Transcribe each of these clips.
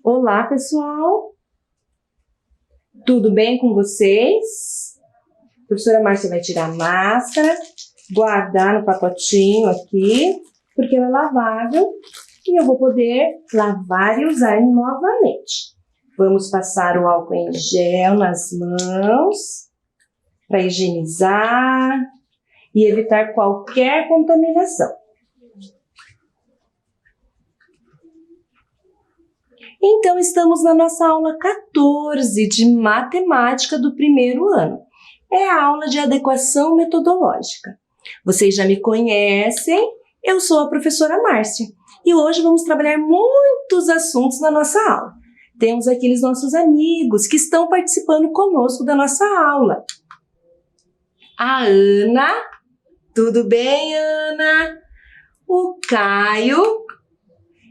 Olá, pessoal! Tudo bem com vocês? A professora Márcia vai tirar a máscara, guardar no pacotinho aqui, porque ela é lavável e eu vou poder lavar e usar novamente. Vamos passar o álcool em gel nas mãos para higienizar e evitar qualquer contaminação. Então, estamos na nossa aula 14 de matemática do primeiro ano. É a aula de adequação metodológica. Vocês já me conhecem, eu sou a professora Márcia e hoje vamos trabalhar muitos assuntos na nossa aula. Temos aqueles nossos amigos que estão participando conosco da nossa aula. A Ana, tudo bem, Ana? O Caio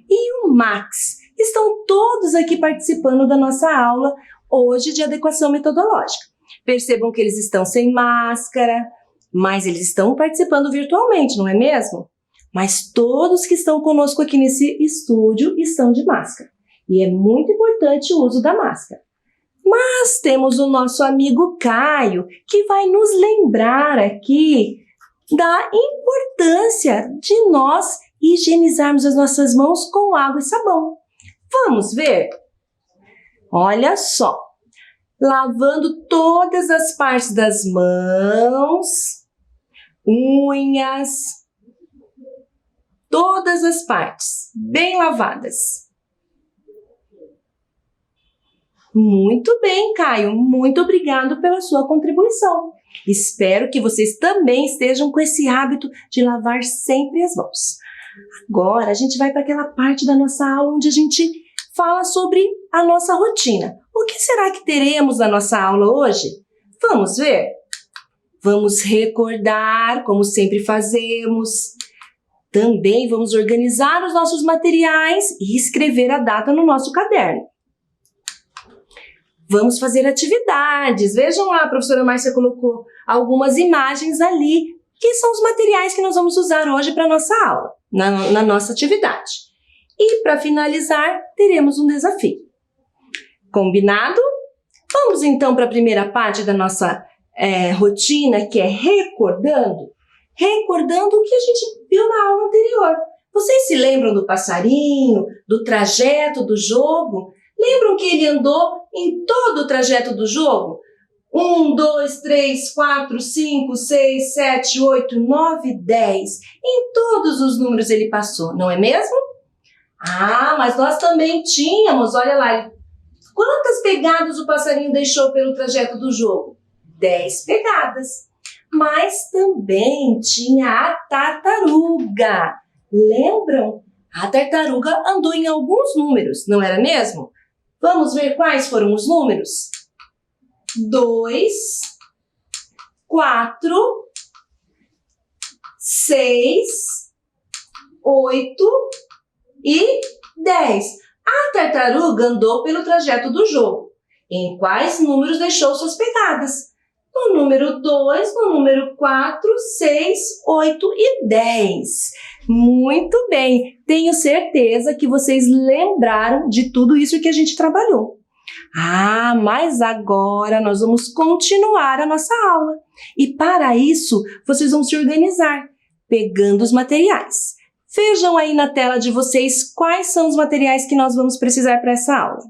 e o Max. Estão todos aqui participando da nossa aula hoje de adequação metodológica. Percebam que eles estão sem máscara, mas eles estão participando virtualmente, não é mesmo? Mas todos que estão conosco aqui nesse estúdio estão de máscara. E é muito importante o uso da máscara. Mas temos o nosso amigo Caio, que vai nos lembrar aqui da importância de nós higienizarmos as nossas mãos com água e sabão. Vamos ver? Olha só, lavando todas as partes das mãos, unhas, todas as partes, bem lavadas. Muito bem, Caio, muito obrigado pela sua contribuição. Espero que vocês também estejam com esse hábito de lavar sempre as mãos. Agora, a gente vai para aquela parte da nossa aula onde a gente fala sobre a nossa rotina. O que será que teremos na nossa aula hoje? Vamos ver? Vamos recordar, como sempre fazemos. Também vamos organizar os nossos materiais e escrever a data no nosso caderno. Vamos fazer atividades. Vejam lá, a professora Márcia colocou algumas imagens ali, que são os materiais que nós vamos usar hoje para a nossa aula, na nossa atividade. E para finalizar, teremos um desafio. Combinado? Vamos então para a primeira parte da nossa rotina, que é recordando. Recordando o que a gente viu na aula anterior. Vocês se lembram do passarinho, do trajeto do jogo? Lembram que ele andou em todo o trajeto do jogo? 1, 2, 3, 4, 5, 6, 7, 8, 9, 10. Em todos os números ele passou, não é mesmo? Ah, mas nós também tínhamos, olha lá, quantas pegadas o passarinho deixou pelo trajeto do jogo? 10 pegadas. Mas também tinha a tartaruga. Lembram? A tartaruga andou em alguns números, não era mesmo? Vamos ver quais foram os números? 2, 4, 6, 8 e 10. A tartaruga andou pelo trajeto do jogo. Em quais números deixou suas pegadas? No número 2, no número 4, 6, 8 e 10. Muito bem! Tenho certeza que vocês lembraram de tudo isso que a gente trabalhou. Ah, mas agora nós vamos continuar a nossa aula. E para isso, vocês vão se organizar, pegando os materiais. Vejam aí na tela de vocês quais são os materiais que nós vamos precisar para essa aula.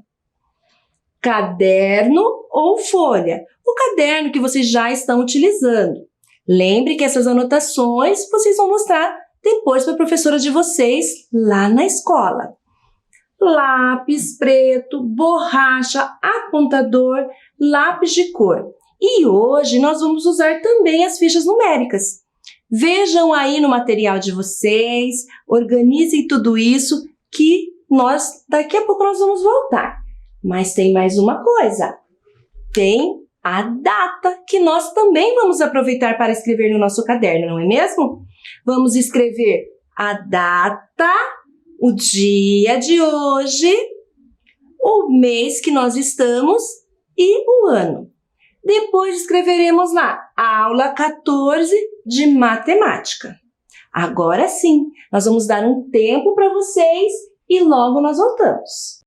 Caderno ou folha. O caderno que vocês já estão utilizando. Lembre que essas anotações vocês vão mostrar depois para a professora de vocês lá na escola. Lápis preto, borracha, apontador, lápis de cor. E hoje nós vamos usar também as fichas numéricas. Vejam aí no material de vocês, organizem tudo isso que daqui a pouco nós vamos voltar. Mas tem mais uma coisa, tem a data que nós também vamos aproveitar para escrever no nosso caderno, não é mesmo? Vamos escrever a data, o dia de hoje, o mês que nós estamos e o ano. Depois escreveremos lá, aula 14 de matemática. Agora sim, nós vamos dar um tempo para vocês e logo nós voltamos.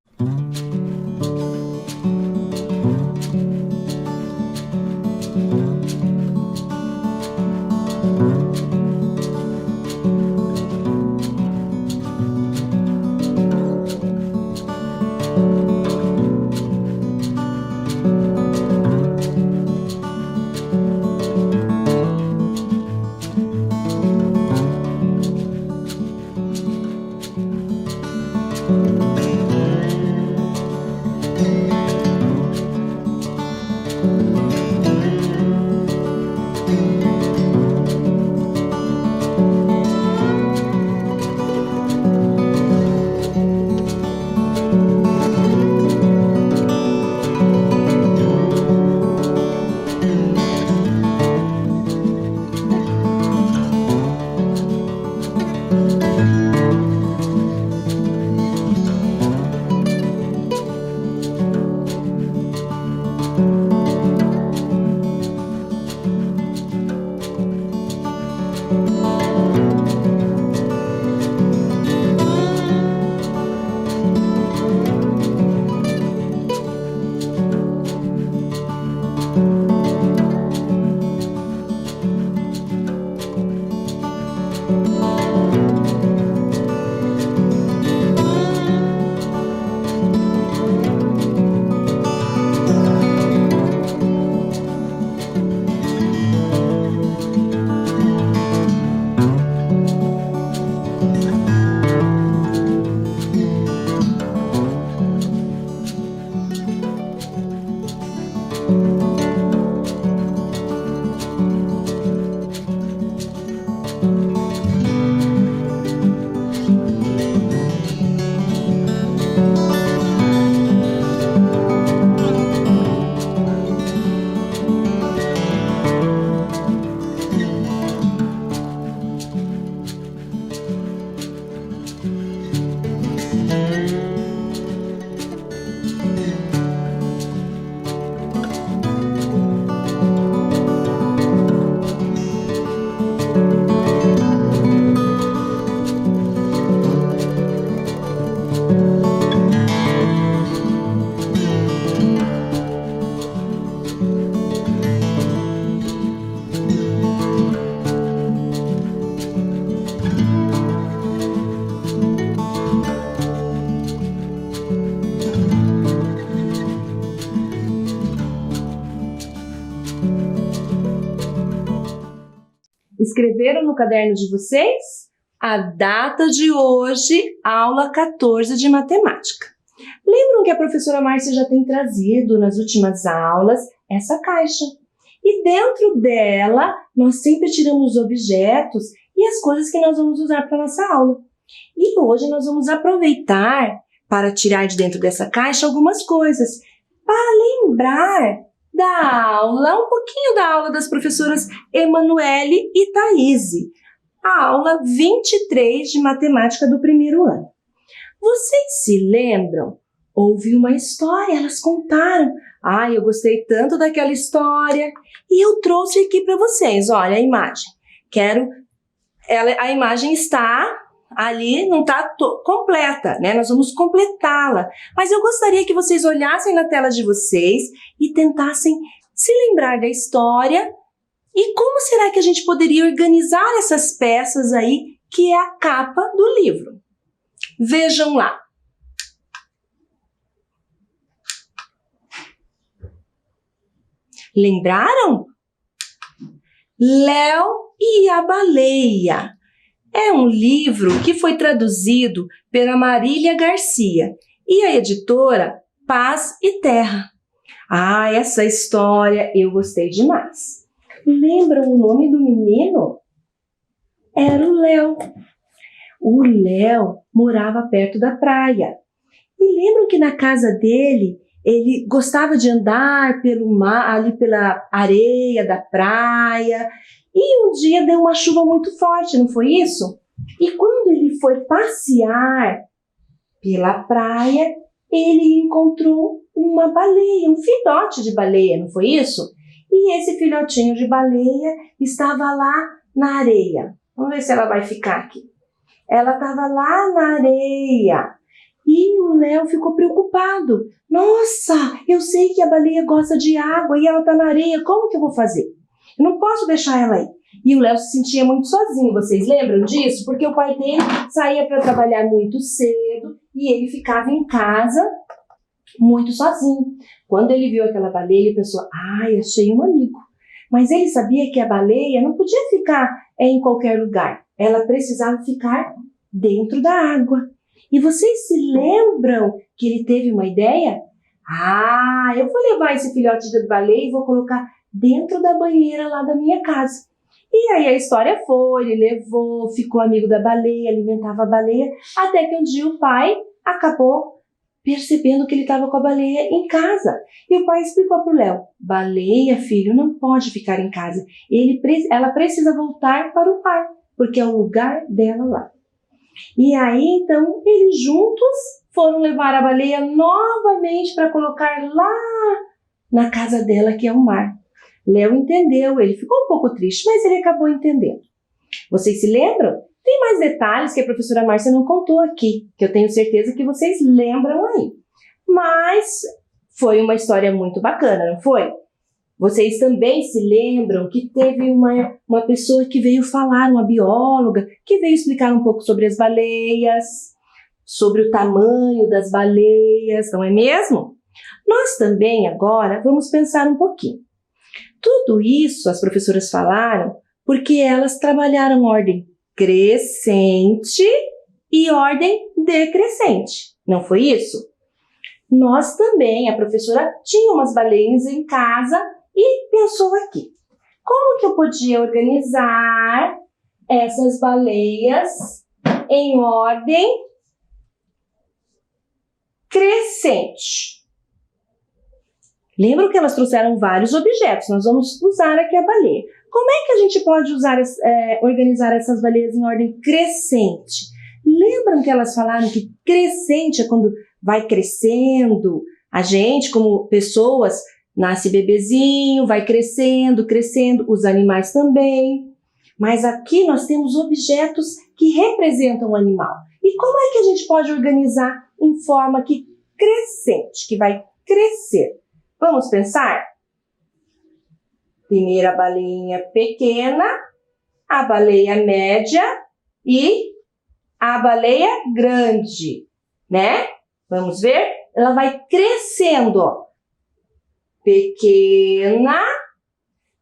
Escreveram no caderno de vocês? A data de hoje, aula 14 de matemática. Lembram que a professora Márcia já tem trazido nas últimas aulas essa caixa? E dentro dela, nós sempre tiramos os objetos e as coisas que nós vamos usar para a nossa aula. E hoje nós vamos aproveitar para tirar de dentro dessa caixa algumas coisas, para lembrar da aula, um pouquinho da aula das professoras Emanuele e Thaíse, a aula 23 de matemática do primeiro ano. Vocês se lembram? Houve uma história, elas contaram. Ai, eu gostei tanto daquela história e eu trouxe aqui para vocês, olha a imagem. A imagem está ali, não está completa, né? Nós vamos completá-la. Mas eu gostaria que vocês olhassem na tela de vocês e tentassem se lembrar da história e como será que a gente poderia organizar essas peças aí, que é a capa do livro. Vejam lá. Lembraram? Léo e a Baleia. É um livro que foi traduzido pela Marília Garcia e a editora Paz e Terra. Ah, essa história eu gostei demais. Lembram o nome do menino? Era o Léo. O Léo morava perto da praia. E lembram que na casa dele, ele gostava de andar pelo mar, ali pela areia da praia. E um dia deu uma chuva muito forte, não foi isso? E quando ele foi passear pela praia, ele encontrou uma baleia, um filhote de baleia, não foi isso? E esse filhotinho de baleia estava lá na areia. Vamos ver se ela vai ficar aqui. Ela estava lá na areia e o Léo ficou preocupado. Nossa, eu sei que a baleia gosta de água e ela está na areia, como que eu vou fazer? Eu não posso deixar ela aí. E o Léo se sentia muito sozinho, vocês lembram disso? Porque o pai dele saía para trabalhar muito cedo e ele ficava em casa muito sozinho. Quando ele viu aquela baleia, ele pensou, ai, achei um amigo. Mas ele sabia que a baleia não podia ficar em qualquer lugar. Ela precisava ficar dentro da água. E vocês se lembram que ele teve uma ideia? Ah, eu vou levar esse filhote de baleia e vou colocar dentro da banheira lá da minha casa. E aí a história foi, ele levou, ficou amigo da baleia, alimentava a baleia, até que um dia o pai acabou percebendo que ele estava com a baleia em casa. E o pai explicou para o Léo, baleia, filho, não pode ficar em casa. Ela precisa voltar para o pai, porque é o lugar dela lá. E aí, então, eles juntos foram levar a baleia novamente para colocar lá na casa dela, que é o mar. Léo entendeu, ele ficou um pouco triste, mas ele acabou entendendo. Vocês se lembram? Tem mais detalhes que a professora Márcia não contou aqui, que eu tenho certeza que vocês lembram aí. Mas foi uma história muito bacana, não foi? Vocês também se lembram que teve uma pessoa que veio falar, uma bióloga, que veio explicar um pouco sobre as baleias, sobre o tamanho das baleias, não é mesmo? Nós também agora vamos pensar um pouquinho. Tudo isso as professoras falaram porque elas trabalharam ordem crescente e ordem decrescente. Não foi isso? Nós também, a professora tinha umas baleias em casa e pensou aqui. Como que eu podia organizar essas baleias em ordem crescente? Lembram que elas trouxeram vários objetos, nós vamos usar aqui a baleia. Como é que a gente pode organizar essas baleias em ordem crescente? Lembram que elas falaram que crescente é quando vai crescendo, a gente como pessoas, nasce bebezinho, vai crescendo, crescendo, os animais também. Mas aqui nós temos objetos que representam o animal. E como é que a gente pode organizar em forma crescente, que vai crescer? Vamos pensar? Primeiro a baleinha pequena, a baleia média e a baleia grande, né? Vamos ver? Ela vai crescendo, ó. Pequena,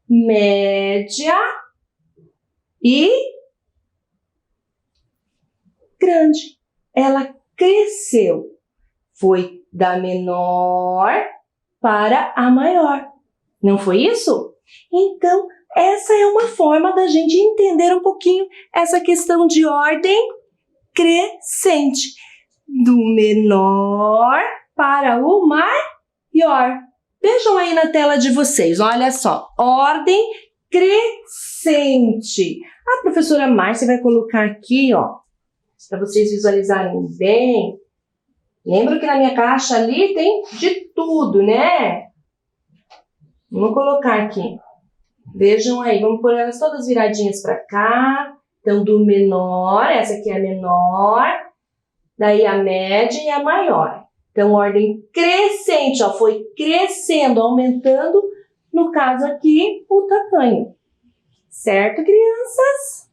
média e grande. Ela cresceu. Foi da menor para a maior. Não foi isso? Então, essa é uma forma da gente entender um pouquinho essa questão de ordem crescente. Do menor para o maior. Vejam aí na tela de vocês, olha só. Ordem crescente. A professora Márcia vai colocar aqui, ó, para vocês visualizarem bem. Lembra que na minha caixa ali tem de tudo, né? Vamos colocar aqui. Vejam aí, vamos pôr elas todas viradinhas para cá. Então, do menor, essa aqui é a menor, daí a média e a maior. Então, ordem crescente, ó, foi crescendo, aumentando, no caso aqui, o tamanho. Certo, crianças?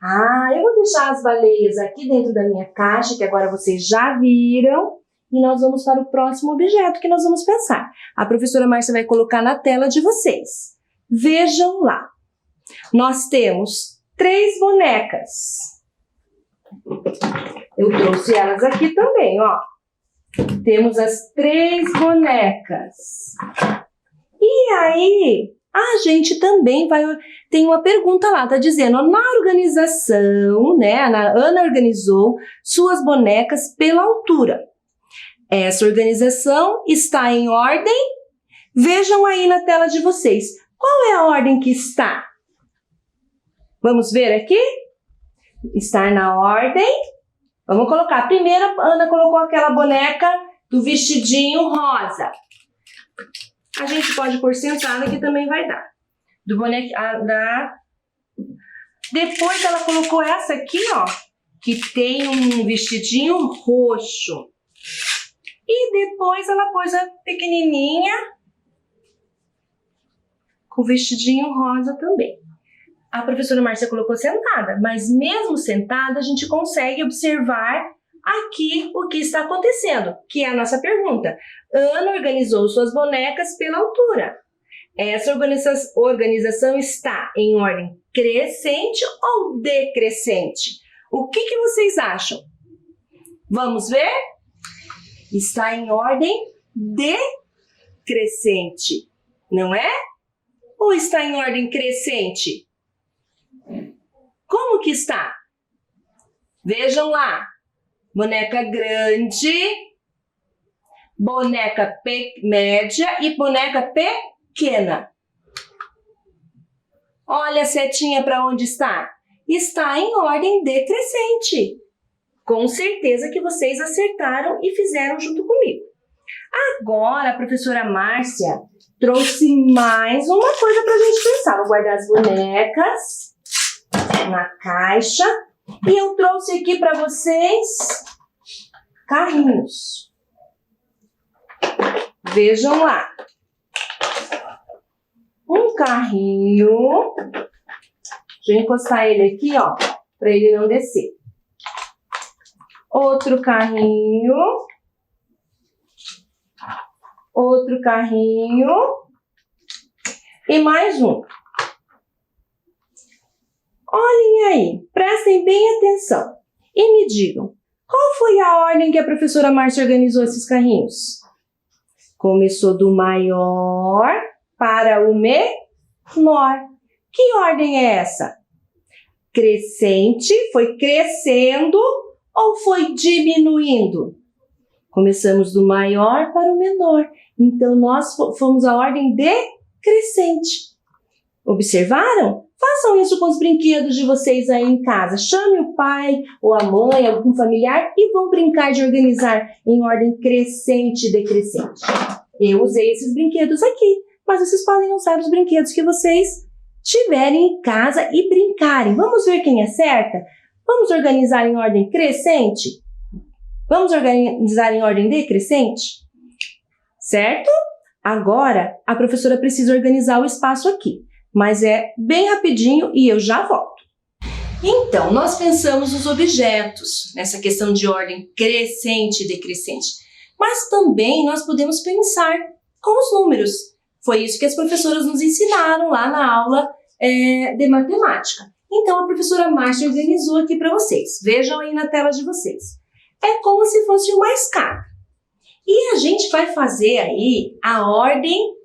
Ah, eu vou deixar as baleias aqui dentro da minha caixa, que agora vocês já viram, e nós vamos para o próximo objeto que nós vamos pensar. A professora Márcia vai colocar na tela de vocês. Vejam lá. Nós temos 3 bonecas. Eu trouxe elas aqui também, ó. Temos as 3 bonecas. E aí, a gente também tem uma pergunta lá, tá dizendo, na organização, né, a Ana organizou suas bonecas pela altura. Essa organização está em ordem? Vejam aí na tela de vocês. Qual é a ordem que está? Vamos ver aqui? Estar na ordem. Vamos colocar. Primeiro, a Ana colocou aquela boneca do vestidinho rosa. A gente pode pôr sentada que também vai dar. Depois ela colocou essa aqui, ó, que tem um vestidinho roxo. E depois ela pôs a pequenininha com vestidinho rosa também. A professora Márcia colocou sentada, mas mesmo sentada a gente consegue observar aqui o que está acontecendo, que é a nossa pergunta. Ana organizou suas bonecas pela altura. Essa organização está em ordem crescente ou decrescente? O que vocês acham? Vamos ver? Está em ordem decrescente, não é? Ou está em ordem crescente? Como que está? Vejam lá. Boneca grande, boneca média e boneca pequena. Olha a setinha para onde está. Está em ordem decrescente. Com certeza que vocês acertaram e fizeram junto comigo. Agora a professora Márcia trouxe mais uma coisa para a gente pensar. Vou guardar as bonecas na caixa. E eu trouxe aqui para vocês carrinhos. Vejam lá. Um carrinho. Deixa eu encostar ele aqui, ó, para ele não descer. Outro carrinho. Outro carrinho. E mais um. Olhem aí, prestem bem atenção e me digam, qual foi a ordem que a professora Márcia organizou esses carrinhos? Começou do maior para o menor. Que ordem é essa? Crescente, foi crescendo ou foi diminuindo? Começamos do maior para o menor, então nós fomos a ordem decrescente. Observaram? Façam isso com os brinquedos de vocês aí em casa. Chame o pai ou a mãe, algum familiar e vão brincar de organizar em ordem crescente e decrescente. Eu usei esses brinquedos aqui, mas vocês podem usar os brinquedos que vocês tiverem em casa e brincarem. Vamos ver quem acerta? Vamos organizar em ordem crescente? Vamos organizar em ordem decrescente? Certo? Agora, a professora precisa organizar o espaço aqui. Mas é bem rapidinho e eu já volto. Então, nós pensamos nos objetos, nessa questão de ordem crescente e decrescente. Mas também nós podemos pensar com os números. Foi isso que as professoras nos ensinaram lá na aula de matemática. Então, a professora Márcia organizou aqui para vocês. Vejam aí na tela de vocês. É como se fosse uma escada. E a gente vai fazer aí a ordem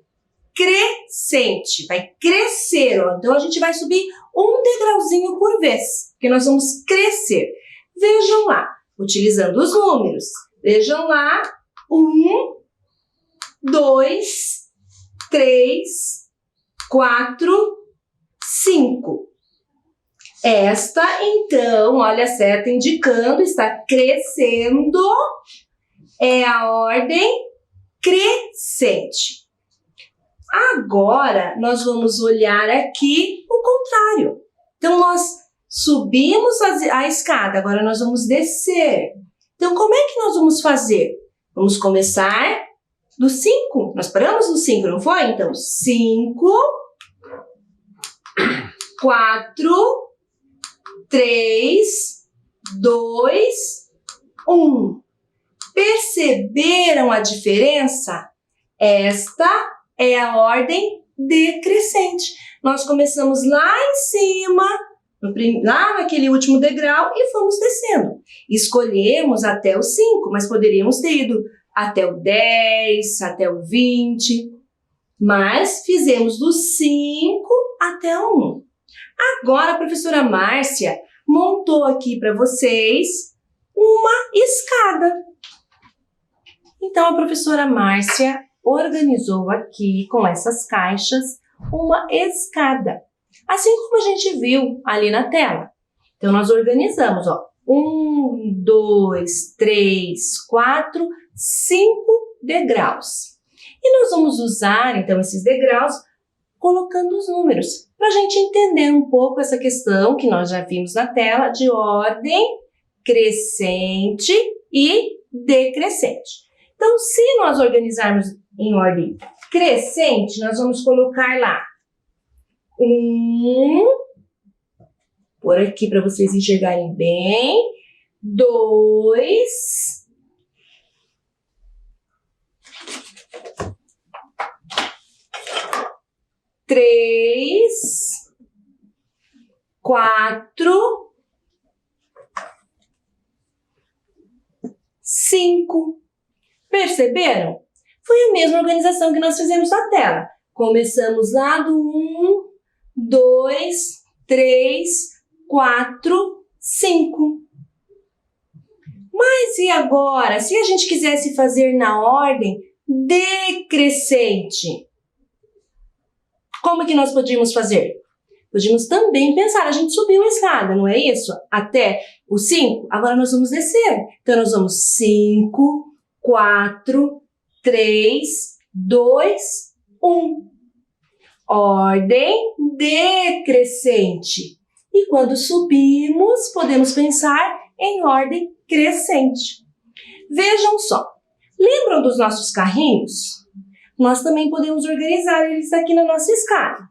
crescente, vai crescer, ó. Então a gente vai subir um degrauzinho por vez, porque nós vamos crescer. Vejam lá, utilizando os números. Vejam lá, 1, 2, 3, 4, 5. Esta, então, olha a seta indicando, está crescendo, é a ordem crescente. Agora, nós vamos olhar aqui o contrário. Então, nós subimos a escada, agora nós vamos descer. Então, como é que nós vamos fazer? Vamos começar do 5. Nós paramos no 5, não foi? Então, 5, 4, 3, 2, 1. Perceberam a diferença? Esta é a ordem decrescente. Nós começamos lá em cima, lá naquele último degrau e fomos descendo. Escolhemos até o 5, mas poderíamos ter ido até o 10, até o 20. Mas fizemos do 5 até o 1. Agora a professora Márcia montou aqui para vocês uma escada. Então a professora Márcia organizou aqui com essas caixas uma escada, assim como a gente viu ali na tela. Então nós organizamos, ó, 1, 2, 3, 4, 5 degraus. E nós vamos usar então esses degraus colocando os números, para a gente entender um pouco essa questão que nós já vimos na tela de ordem crescente e decrescente. Então, se nós organizarmos em ordem crescente, nós vamos colocar lá 1, por aqui para vocês enxergarem bem, 2, 3, 4, 5. Perceberam? Foi a mesma organização que nós fizemos na tela. Começamos lá do 1, 2, 3, 4, 5. Mas e agora, se a gente quisesse fazer na ordem decrescente? Como que nós podíamos fazer? Podíamos também pensar, a gente subiu a escada, não é isso? Até o 5, agora nós vamos descer. Então, nós vamos 5, 4, 3, 2, 1. Ordem decrescente. E quando subimos, podemos pensar em ordem crescente. Vejam só, lembram dos nossos carrinhos? Nós também podemos organizar eles aqui na nossa escada.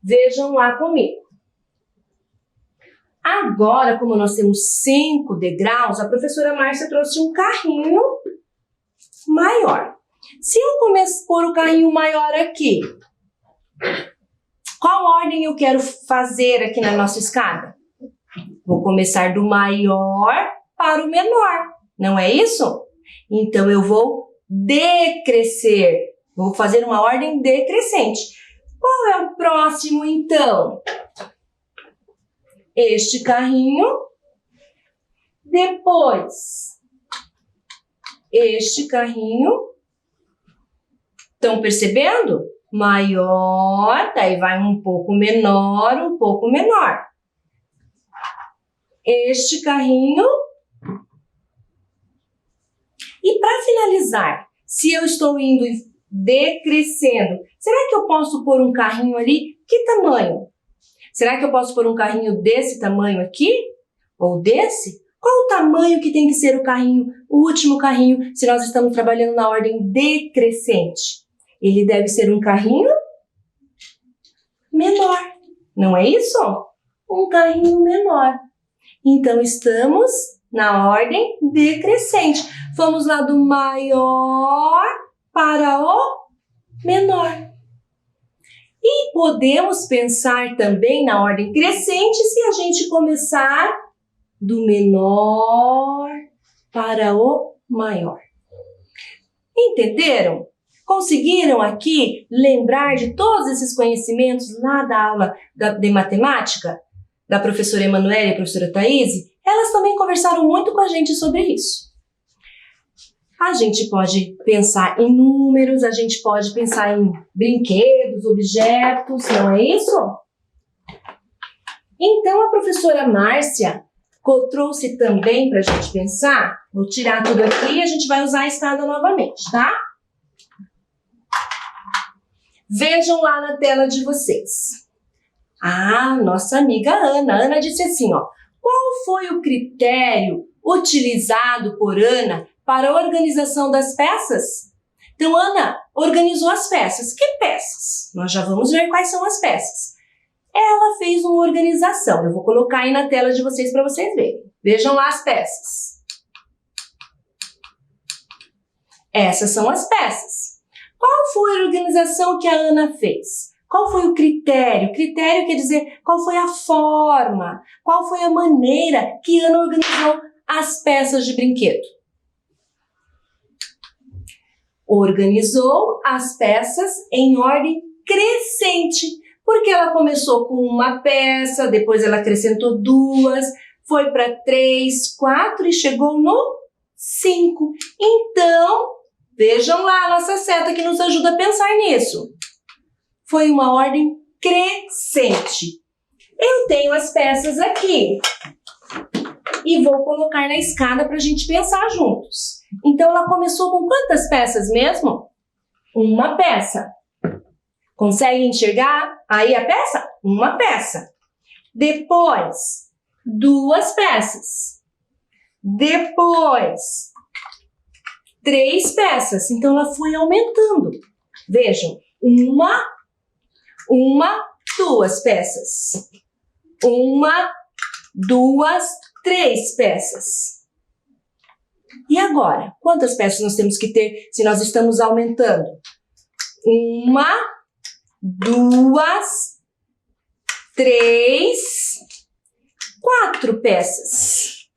Vejam lá comigo. Agora, como nós temos 5 degraus, a professora Márcia trouxe um carrinho maior. Se eu começar a pôr o carrinho maior aqui, qual ordem eu quero fazer aqui na nossa escada? Vou começar do maior para o menor, não é isso? Então, eu vou decrescer. Vou fazer uma ordem decrescente. Qual é o próximo, então? Este carrinho. Depois, este carrinho. Estão percebendo? Maior, daí vai um pouco menor, um pouco menor. Este carrinho. E para finalizar, se eu estou indo decrescendo, será que eu posso pôr um carrinho ali? Que tamanho? Será que eu posso pôr um carrinho desse tamanho aqui? Ou desse? Qual o tamanho que tem que ser o carrinho, o último carrinho, se nós estamos trabalhando na ordem decrescente? Ele deve ser um carrinho menor, não é isso? Um carrinho menor. Então, estamos na ordem decrescente. Vamos lá do maior para o menor. E podemos pensar também na ordem crescente se a gente começar do menor para o maior. Entenderam? Conseguiram aqui lembrar de todos esses conhecimentos lá da aula de matemática da professora Emanuele e a professora Thaís? Elas também conversaram muito com a gente sobre isso. A gente pode pensar em números, a gente pode pensar em brinquedos, objetos, não é isso? Então, a professora Márcia trouxe também para a gente pensar. Vou tirar tudo aqui e a gente vai usar a escada novamente, tá? Vejam lá na tela de vocês. Ah, nossa amiga Ana. Ana disse assim, ó. Qual foi o critério utilizado por Ana para a organização das peças? Então, Ana organizou as peças. Que peças? Nós já vamos ver quais são as peças. Ela fez uma organização. Eu vou colocar aí na tela de vocês para vocês verem. Vejam lá as peças. Essas são as peças. Qual foi a organização que a Ana fez? Qual foi o critério? Critério quer dizer qual foi a forma, qual foi a maneira que Ana organizou as peças de brinquedo. Organizou as peças em ordem crescente, porque ela começou com uma peça, depois ela acrescentou 2, foi para 3, 4 e chegou no 5. Então, vejam lá a nossa seta que nos ajuda a pensar nisso. Foi uma ordem crescente. Eu tenho as peças aqui e vou colocar na escada para a gente pensar juntos. Então, ela começou com quantas peças mesmo? Uma peça. Consegue enxergar aí a peça? Uma peça. Depois, 2 peças. Depois, 3 peças. Então, ela foi aumentando. Vejam, 2 peças. 1, 2, 3 peças. E agora? Quantas peças nós temos que ter se nós estamos aumentando? 1, 2, 3, 4 peças.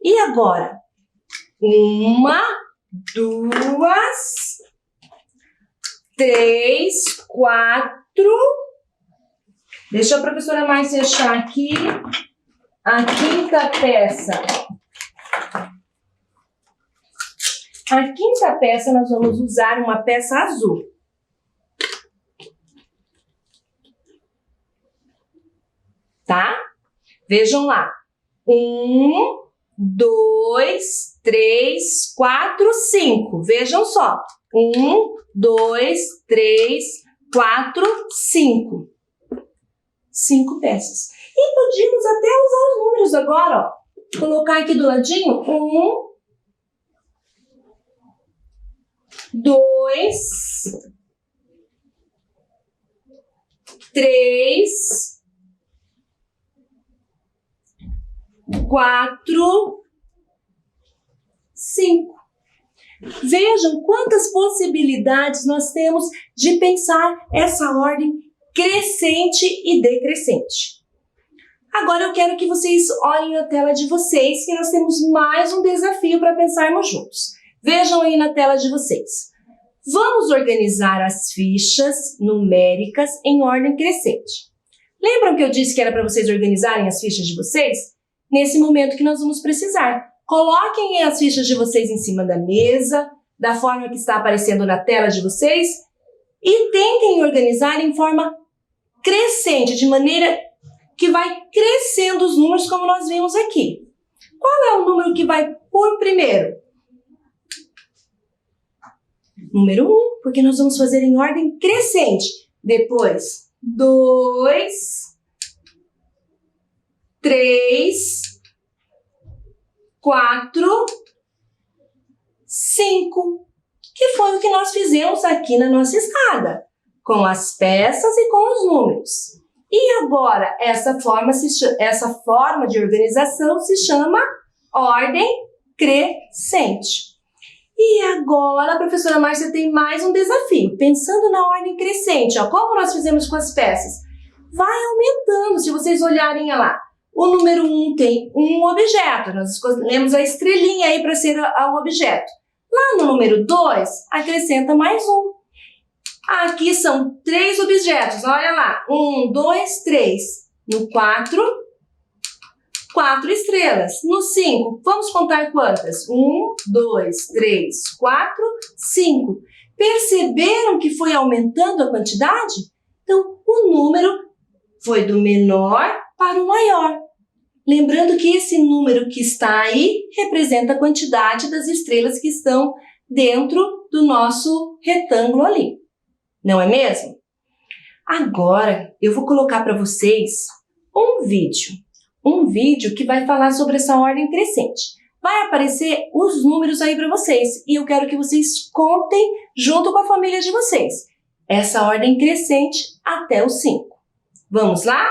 E agora? 1, 2, 3, 4. Deixa a professora Márcia achar aqui a 5ª peça. A 5ª peça nós vamos usar uma peça azul. Tá? Vejam lá. 1, 2, 3, 4, 5. Vejam só. 1, 2, 3, 4, 5. 5 peças. E podíamos até usar os números agora, ó. Colocar aqui do ladinho. 1, 2, 3, 4, 5. Vejam quantas possibilidades nós temos de pensar essa ordem crescente e decrescente. Agora eu quero que vocês olhem na tela de vocês, que nós temos mais um desafio para pensarmos juntos. Vejam aí na tela de vocês. Vamos organizar as fichas numéricas em ordem crescente. Lembram que eu disse que era para vocês organizarem as fichas de vocês? Nesse momento que nós vamos precisar. Coloquem as fichas de vocês em cima da mesa, da forma que está aparecendo na tela de vocês, e tentem organizar em forma crescente, de maneira que vai crescendo os números como nós vimos aqui. Qual é o número que vai por primeiro? Número 1, porque nós vamos fazer em ordem crescente. Depois, 2, 3, 4, 5, que foi o que nós fizemos aqui na nossa escada, com as peças e com os números. E agora, essa forma de organização se chama ordem crescente. E agora a professora Márcia tem mais um desafio, pensando na ordem crescente, ó, como nós fizemos com as peças. Vai aumentando, se vocês olharem lá. O número 1 tem um objeto, nós escolhemos a estrelinha aí para ser o objeto. Lá no número 2, acrescenta mais um. Aqui são 3 objetos, olha lá. 1, 2, 3. No 4, 4 estrelas. No 5, vamos contar quantas? 1, 2, 3, 4, 5. Perceberam que foi aumentando a quantidade? Então, o número foi do menor para o maior. Lembrando que esse número que está aí representa a quantidade das estrelas que estão dentro do nosso retângulo ali. Não é mesmo? Agora, eu vou colocar para vocês um vídeo que vai falar sobre essa ordem crescente. Vai aparecer os números aí para vocês e eu quero que vocês contem junto com a família de vocês essa ordem crescente até o 5. Vamos lá?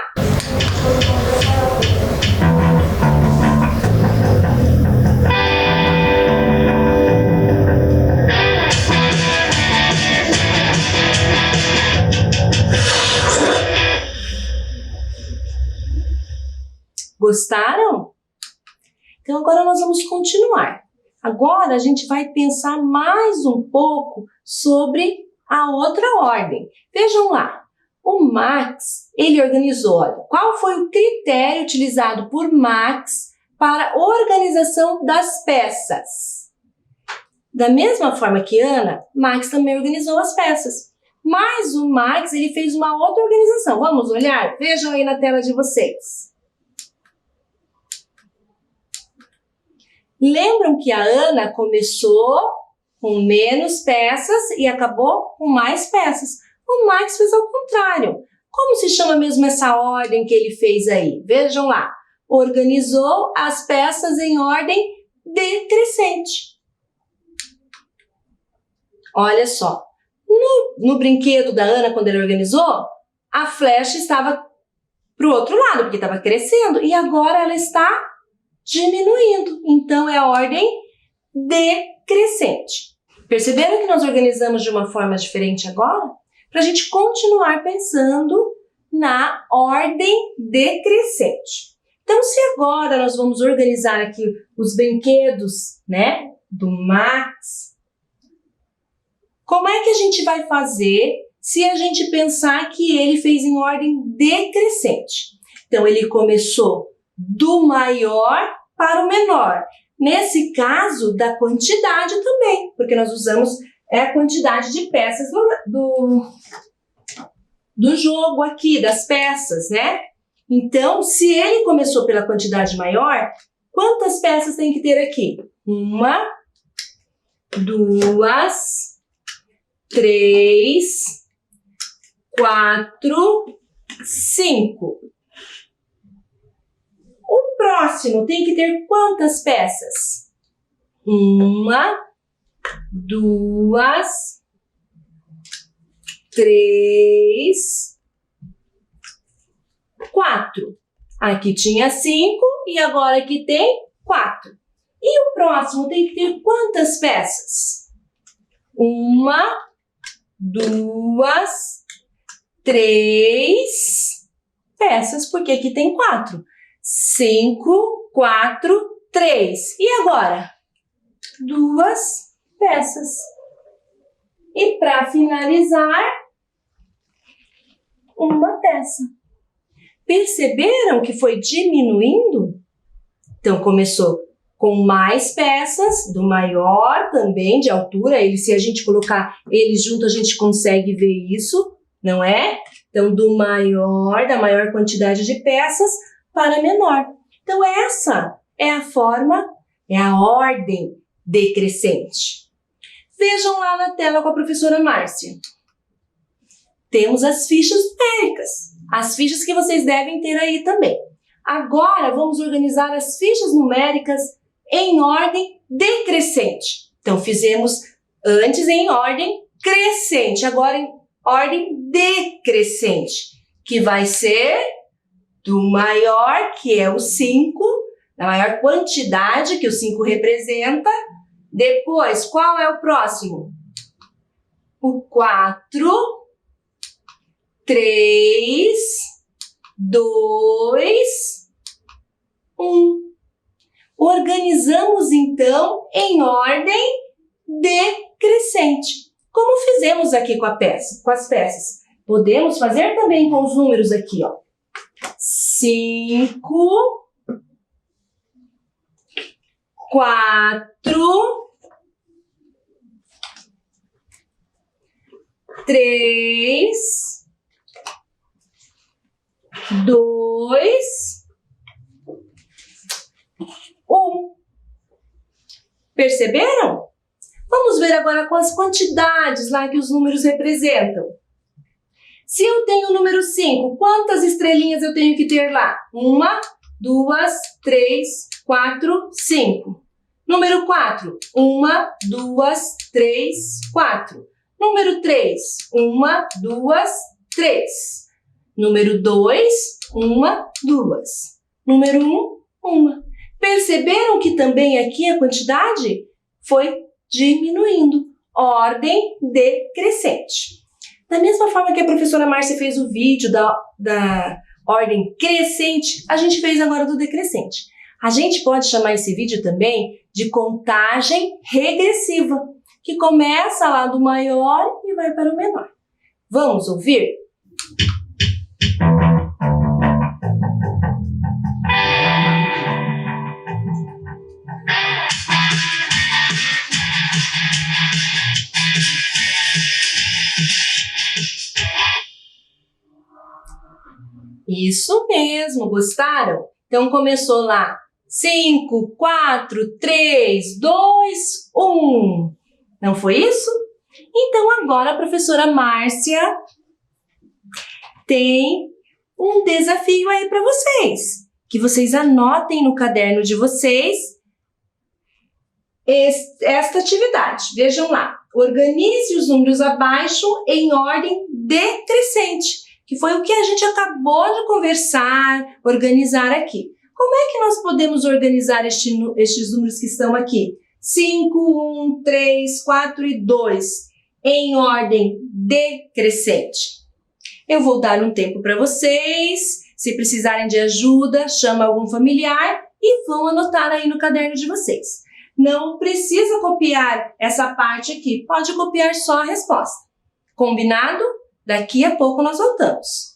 Gostaram? Então agora nós vamos continuar. Agora a gente vai pensar mais um pouco sobre a outra ordem. Vejam lá, o Max, ele organizou, olha, qual foi o critério utilizado por Max para a organização das peças? Da mesma forma que Ana, Max também organizou as peças. Mas o Max, ele fez uma outra organização. Vamos olhar? Vejam aí na tela de vocês. Lembram que a Ana começou com menos peças e acabou com mais peças. O Max fez ao contrário. Como se chama mesmo essa ordem que ele fez aí? Vejam lá. Organizou as peças em ordem decrescente. Olha só. No brinquedo da Ana, quando ele organizou, a flecha estava para o outro lado, porque estava crescendo, e agora ela está diminuindo. Então, é a ordem decrescente. Perceberam que nós organizamos de uma forma diferente agora? Para a gente continuar pensando na ordem decrescente. Então, se agora nós vamos organizar aqui os brinquedos, né, do Max, como é que a gente vai fazer se a gente pensar que ele fez em ordem decrescente? Então, ele começou do maior para o menor. Nesse caso, da quantidade também, porque nós usamos a quantidade de peças do jogo aqui, das peças, né? Então, se ele começou pela quantidade maior, quantas peças tem que ter aqui? 1, 2, 3, 4, 5. O próximo tem que ter quantas peças? 1, 2, 3, 4. Aqui tinha 5 e agora aqui tem 4. E o próximo tem que ter quantas peças? 1, 2, 3 peças, porque aqui tem 4. 5, 4, 3. E agora? 2 peças. E para finalizar, uma peça. Perceberam que foi diminuindo? Então, começou com mais peças, do maior também, de altura. Se a gente colocar eles junto, a gente consegue ver isso, não é? Então, da maior quantidade de peças para menor. Então, essa é a forma, é a ordem decrescente. Vejam lá na tela com a professora Márcia. Temos as fichas numéricas, as fichas que vocês devem ter aí também. Agora, vamos organizar as fichas numéricas em ordem decrescente. Então, fizemos antes em ordem crescente, agora em ordem decrescente, que vai ser do maior, que é o 5, da maior quantidade que o 5 representa. Depois, qual é o próximo? O 4, 3, 2, 1. Organizamos, então, em ordem decrescente. Como fizemos aqui com as peças. Podemos fazer também com os números aqui, ó. 5, 4, 3, 2, 1. Perceberam? Vamos ver agora com as quantidades lá que os números representam. Se eu tenho o número 5, quantas estrelinhas eu tenho que ter lá? 1, 2, 3, 4, 5. Número 4, 1, 2, 3, 4. Número 3, 1, 2, 3. Número 2, 1, 2. Número 1, 1. Perceberam que também aqui a quantidade foi diminuindo. Ordem decrescente. Da mesma forma que a professora Márcia fez o vídeo da ordem crescente, a gente fez agora do decrescente. A gente pode chamar esse vídeo também de contagem regressiva, que começa lá do maior e vai para o menor. Vamos ouvir? Isso mesmo, gostaram? Então, começou lá, 5, 4, 3, 2, 1. Não foi isso? Então, agora a professora Márcia tem um desafio aí para vocês, que vocês anotem no caderno de vocês esta atividade. Vejam lá, organize os números abaixo em ordem decrescente. que foi o que a gente acabou de conversar, organizar aqui. Como é que nós podemos organizar estes números que estão aqui? 5, 1, 3, 4 e 2, em ordem decrescente. Eu vou dar um tempo para vocês. Se precisarem de ajuda, chama algum familiar e vão anotar aí no caderno de vocês. Não precisa copiar essa parte aqui, pode copiar só a resposta. Combinado? Daqui a pouco nós voltamos.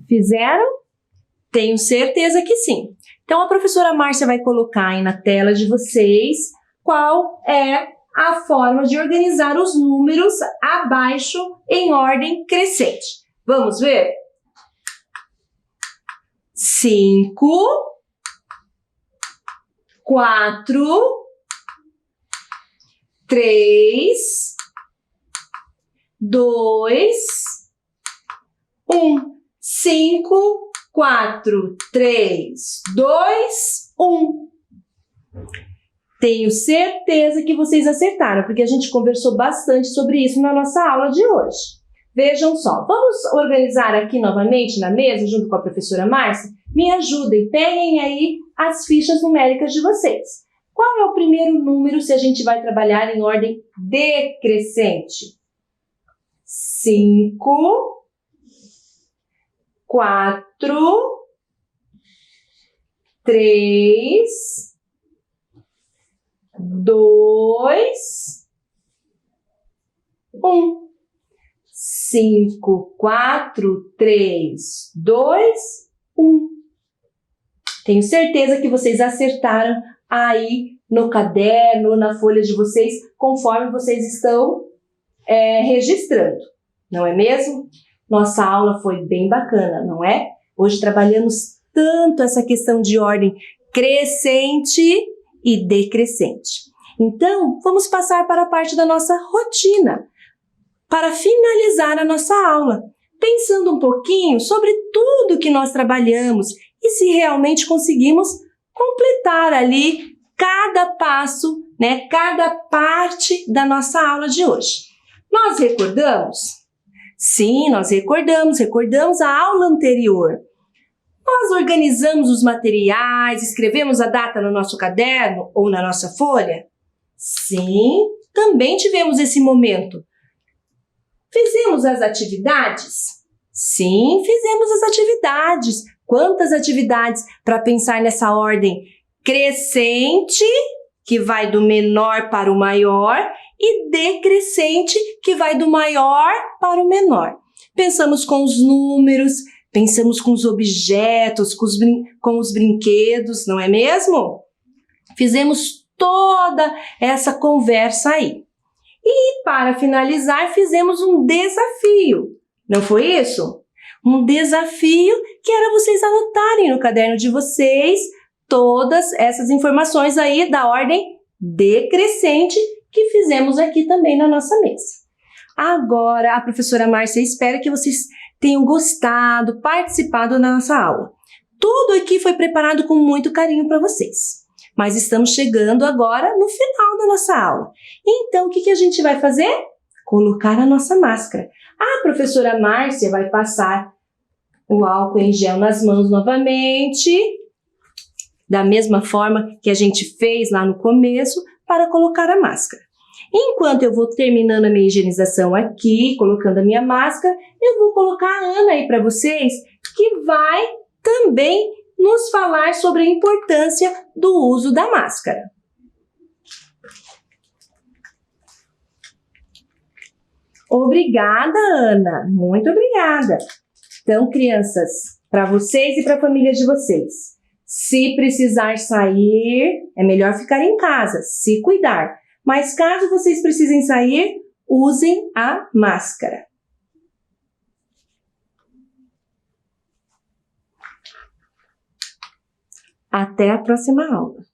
Fizeram? Tenho certeza que sim. Então, a professora Márcia vai colocar aí na tela de vocês qual é a forma de organizar os números abaixo em ordem crescente. Vamos ver? 5, 4, 3, 2, 1. 5, 4, 3, 2, 1. Tenho certeza que vocês acertaram, porque a gente conversou bastante sobre isso na nossa aula de hoje. Vejam só, vamos organizar aqui novamente na mesa, junto com a professora Márcia? Me ajudem, peguem aí as fichas numéricas de vocês. Qual é o primeiro número se a gente vai trabalhar em ordem decrescente? 5, 4, 3, 2, 1. 5, 4, 3, 2, 1. Tenho certeza que vocês acertaram aí no caderno, na folha de vocês, conforme vocês estão registrando, não é mesmo? Nossa aula foi bem bacana, não é? Hoje trabalhamos tanto essa questão de ordem crescente e decrescente. Então, vamos passar para a parte da nossa rotina, para finalizar a nossa aula, pensando um pouquinho sobre tudo que nós trabalhamos e se realmente conseguimos completar ali cada passo, né, cada parte da nossa aula de hoje. Nós recordamos? Sim, nós recordamos a aula anterior. Nós organizamos os materiais, escrevemos a data no nosso caderno ou na nossa folha? Sim, também tivemos esse momento. Fizemos as atividades? Sim, fizemos as atividades. Quantas atividades para pensar nessa ordem crescente, que vai do menor para o maior, e decrescente, que vai do maior para o menor. Pensamos com os números, pensamos com os objetos, com os brinquedos, não é mesmo? Fizemos toda essa conversa aí. E para finalizar, fizemos um desafio, não foi isso? Um desafio que era vocês anotarem no caderno de vocês todas essas informações aí da ordem decrescente que fizemos aqui também na nossa mesa. Agora, a professora Márcia espera que vocês tenham gostado, participado da nossa aula. Tudo aqui foi preparado com muito carinho para vocês. Mas estamos chegando agora no final da nossa aula. Então, o que a gente vai fazer? Colocar a nossa máscara. A professora Márcia vai passar o álcool em gel nas mãos novamente, da mesma forma que a gente fez lá no começo, para colocar a máscara. Enquanto eu vou terminando a minha higienização aqui, colocando a minha máscara, eu vou colocar a Ana aí para vocês, que vai também nos falar sobre a importância do uso da máscara. Obrigada, Ana. Muito obrigada. Então, crianças, para vocês e para a família de vocês, se precisar sair, é melhor ficar em casa, se cuidar. Mas caso vocês precisem sair, usem a máscara. Até a próxima aula.